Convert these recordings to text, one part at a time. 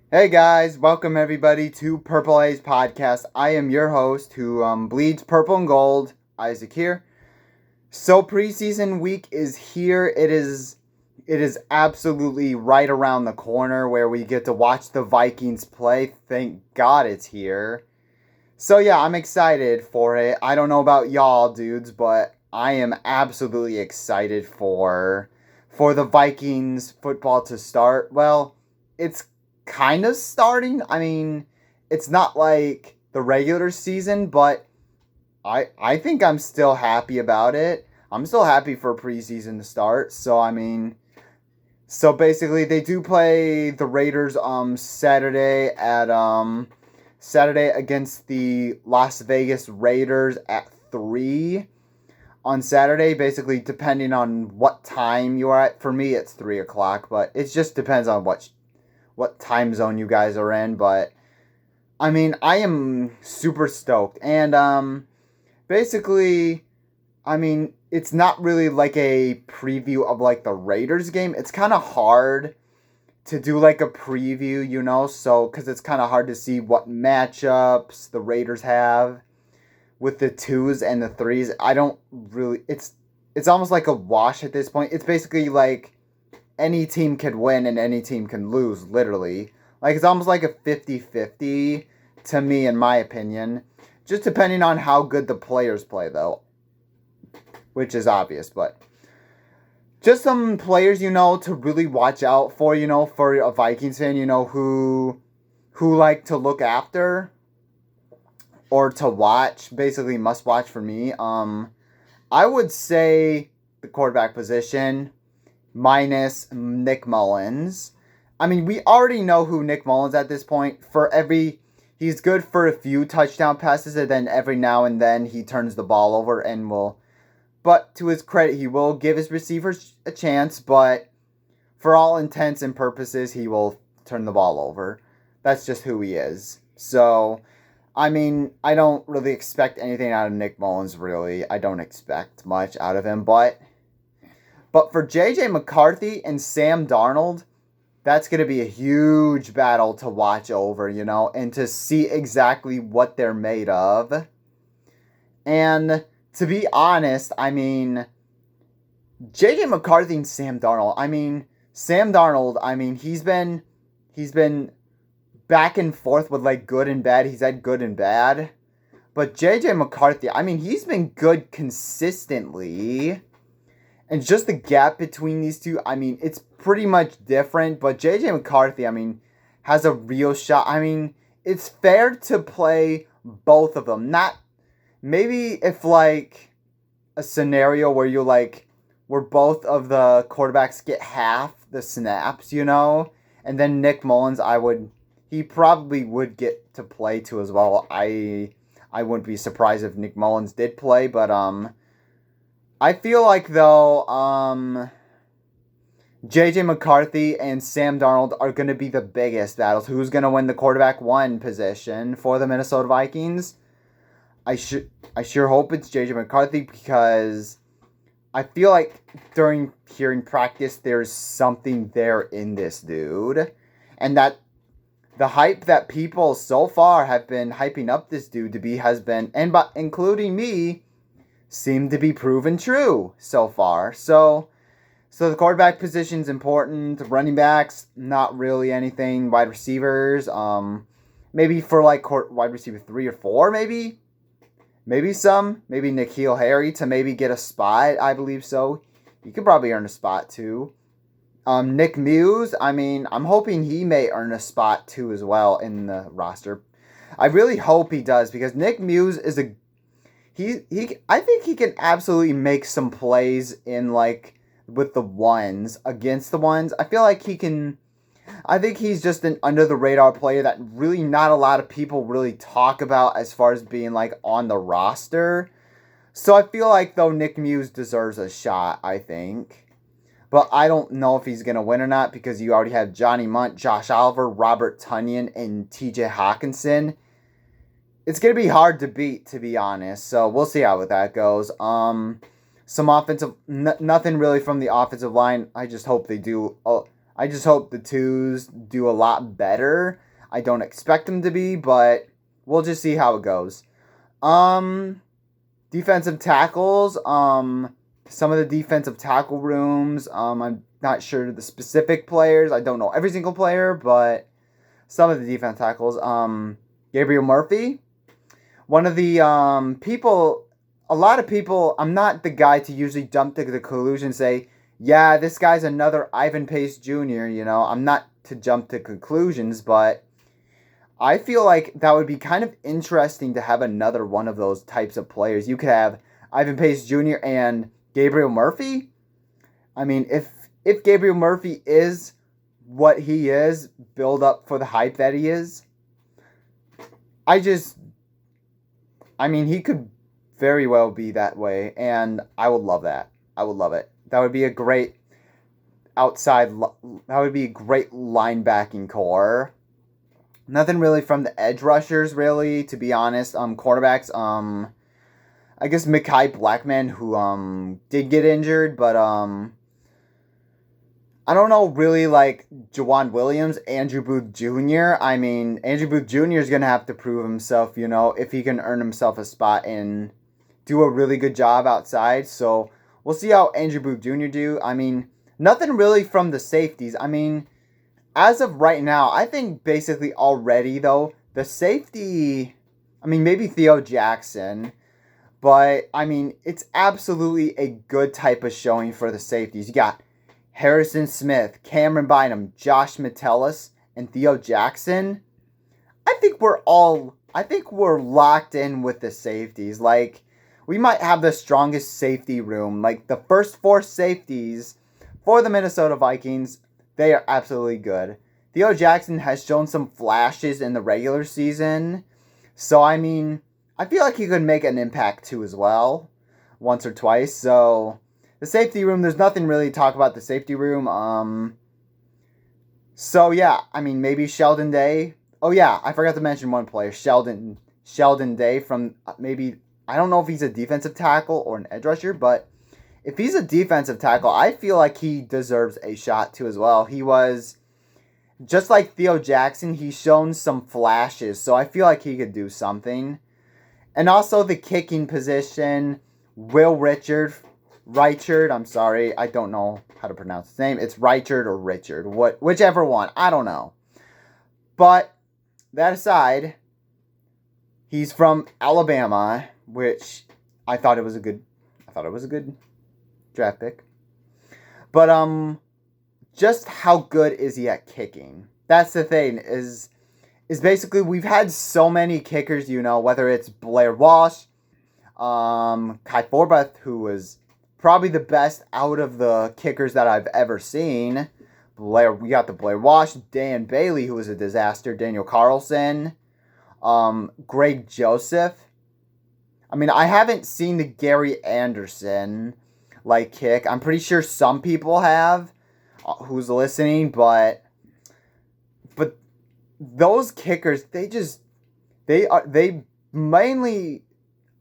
Hey guys, welcome everybody to Purple A's podcast. I am your host who bleeds purple and gold, Isaac here. So preseason week is here. It is absolutely right around the corner where we get to watch the Vikings play. Thank God it's here. So yeah, I'm excited for it. I don't know about y'all dudes, but I am absolutely excited for the Vikings football to start. Well, it's kind of starting. I mean, it's not like the regular season, but I think I'm still happy about it. I'm still happy for preseason to start. So basically they do play the Raiders Saturday against the Las Vegas Raiders at 3 on Saturday, basically depending on what time you are at. For me it's 3 o'clock, but it just depends on what time zone you guys are in. But I mean, I am super stoked. And basically, I mean, it's not really like a preview of like the Raiders game. It's kind of hard to do like a preview, so cuz it's kind of hard to see what matchups the Raiders have with the 2s and the 3s. I don't really it's almost like a wash at this point. It's basically like any team can win and any team can lose, literally. Like, it's almost like a 50-50 to me, in my opinion. Just depending on how good the players play, though, which is obvious. But just some players, to really watch out for, for a Vikings fan, who like to look after or to watch, basically must watch for me. I would say the quarterback position minus Nick Mullins. I mean, we already know who Nick Mullins at this point. He's good for a few touchdown passes, and then every now and then he turns the ball over and will. But to his credit, he will give his receivers a chance, but for all intents and purposes, he will turn the ball over. That's just who he is. So, I mean, I don't really expect anything out of Nick Mullins, really. I don't expect much out of him, but for J.J. McCarthy and Sam Darnold, that's going to be a huge battle to watch over, and to see exactly what they're made of. And to be honest, I mean, J.J. McCarthy and Sam Darnold, he's been back and forth with like good and bad. He's had good and bad. But J.J. McCarthy, I mean, he's been good consistently. And just the gap between these two, I mean, it's pretty much different. But J.J. McCarthy, I mean, has a real shot. I mean, it's fair to play both of them. Not, maybe if like a scenario where both of the quarterbacks get half the snaps, and then Nick Mullins, he probably would get to play too as well. I wouldn't be surprised if Nick Mullins did play, but I feel like, though, J.J. McCarthy and Sam Darnold are going to be the biggest battles. Who's going to win the quarterback one position for the Minnesota Vikings? I sure hope it's J.J. McCarthy, because I feel like during hearing practice, there's something there in this dude. And that the hype that people so far have been hyping up this dude to be including me, seem to be proven true so far. So the quarterback position's important. Running backs, not really anything. Wide receivers, maybe for like wide receiver 3 or 4, maybe N'Keal Harry to maybe get a spot. I believe so. He could probably earn a spot too. Nick Muse, I mean, I'm hoping he may earn a spot too as well in the roster. I really hope he does, because Nick Muse is I think he can absolutely make some plays in like with the ones against the ones. I feel like I think he's just an under the radar player that really not a lot of people really talk about as far as being like on the roster. So I feel like, though, Nick Muse deserves a shot, I think. But I don't know if he's going to win or not, because you already have Johnny Munt, Josh Oliver, Robert Tonyan, and TJ Hawkinson. It's going to be hard to beat, to be honest. So we'll see how that goes. Some offensive... nothing really from the offensive line. I just hope they do... I just hope the twos do a lot better. I don't expect them to be, but we'll just see how it goes. Defensive tackles. Some of the defensive tackle rooms. I'm not sure the specific players. I don't know every single player, but some of the defense tackles. Gabriel Murphy. One of the people. A lot of people. I'm not the guy to usually jump to the conclusion and say, yeah, this guy's another Ivan Pace Jr., you know. I'm not to jump to conclusions, but I feel like that would be kind of interesting to have another one of those types of players. You could have Ivan Pace Jr. and Gabriel Murphy. I mean, if Gabriel Murphy is what he is, build up for the hype that he is, he could very well be that way, and I would love that. I would love it. That would be a great linebacking core. Nothing really from the edge rushers, really, to be honest. Quarterbacks, I guess Mekhi Blackman, who did get injured, but I don't know, really, like Jawan Williams, Andrew Booth Jr. I mean, Andrew Booth Jr. is gonna have to prove himself, you know, if he can earn himself a spot and do a really good job outside. So we'll see how Andrew Booth Jr. do. I mean, nothing really from the safeties. I mean, as of right now, I think basically already, though, the safety, I mean, maybe Theo Jackson, but, I mean, it's absolutely a good type of showing for the safeties. You got Harrison Smith, Cameron Bynum, Josh Metellus, and Theo Jackson. I think we're locked in with the safeties. Like, we might have the strongest safety room. Like, the first four safeties for the Minnesota Vikings, they are absolutely good. Theo Jackson has shown some flashes in the regular season. So, I mean, I feel like he could make an impact too as well. Once or twice. So, the safety room, there's nothing really to talk about the safety room. So, yeah, I mean, maybe Sheldon Day. Oh, yeah, I forgot to mention one player. Sheldon Day from maybe, I don't know if he's a defensive tackle or an edge rusher, but if he's a defensive tackle, I feel like he deserves a shot too as well. He was, just like Theo Jackson, he's shown some flashes, so I feel like he could do something. And also the kicking position, Will Richard, I'm sorry, I don't know how to pronounce his name. It's Richard or Richard, whichever one, I don't know. But that aside, he's from Alabama, which I thought it was a good draft pick. But just how good is he at kicking? That's the thing, is basically we've had so many kickers, you know, whether it's Blair Walsh, Kai Forbath, who was probably the best out of the kickers that I've ever seen. We got the Blair Walsh, Dan Bailey, who was a disaster, Daniel Carlson, Greg Joseph. I mean, I haven't seen the Gary Anderson kick. I'm pretty sure some people have who's listening, but those kickers, they mainly,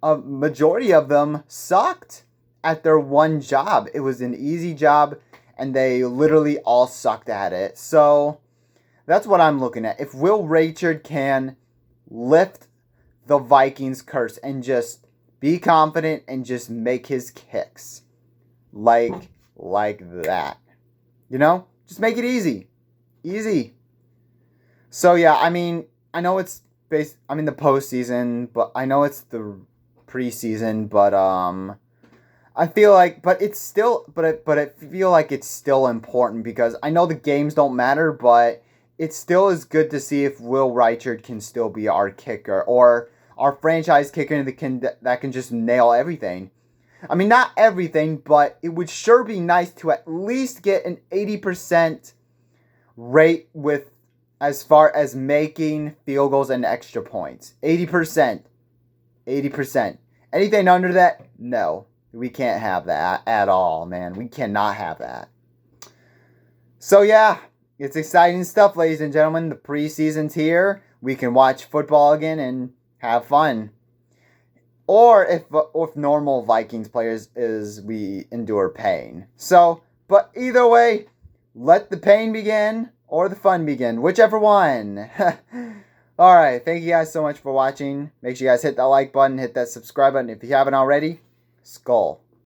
a majority of them sucked at their one job. It was an easy job, and they literally all sucked at it. So that's what I'm looking at. If Will Richard can lift the Vikings curse and just be confident and just make his kicks like that, you know, just make it easy. So yeah, I mean, I know it's the postseason, but I know it's the preseason, but I feel like, but I feel like it's still important, because I know the games don't matter, but it still is good to see if Will Richard can still be our kicker, or our franchise kicker that can just nail everything. I mean, not everything, but it would sure be nice to at least get an 80% rate with, as far as making field goals and extra points. 80%. Anything under that, no. We can't have that at all, man. We cannot have that. So yeah, it's exciting stuff, ladies and gentlemen. The preseason's here. We can watch football again and have fun. Or if normal Vikings players we endure pain. So, but either way, let the pain begin or the fun begin, whichever one. Alright, thank you guys so much for watching. Make sure you guys hit that like button, hit that subscribe button if you haven't already. Skull.